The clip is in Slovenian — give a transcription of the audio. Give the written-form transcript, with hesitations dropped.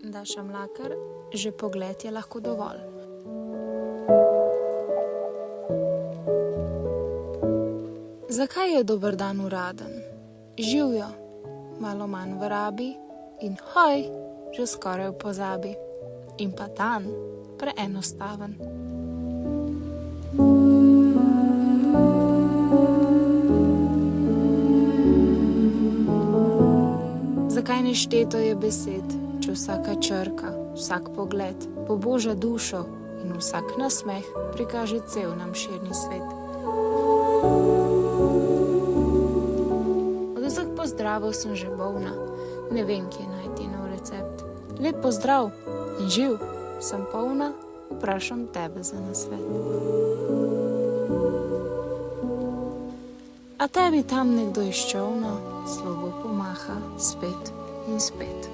Daša Mlakar, že pogled je lahko dovolj. Zakaj je dober dan uraden? Živjo, malo manj v rabi in hoj, že skoraj v pozabi. In pa dan, preenostaven. Zakaj nešteto je besed, če vsaka črka, vsak pogled poboža dušo in vsak nasmeh prikaže cel nam širni svet. Od vseh pozdravov sem že bolna, ne vem, kje najti nov recept. Lep pozdrav in živ, sem polna, vprašam tebe za nasvet. A tebi tam nekdo iz čolna slovo pomaha spet in spet.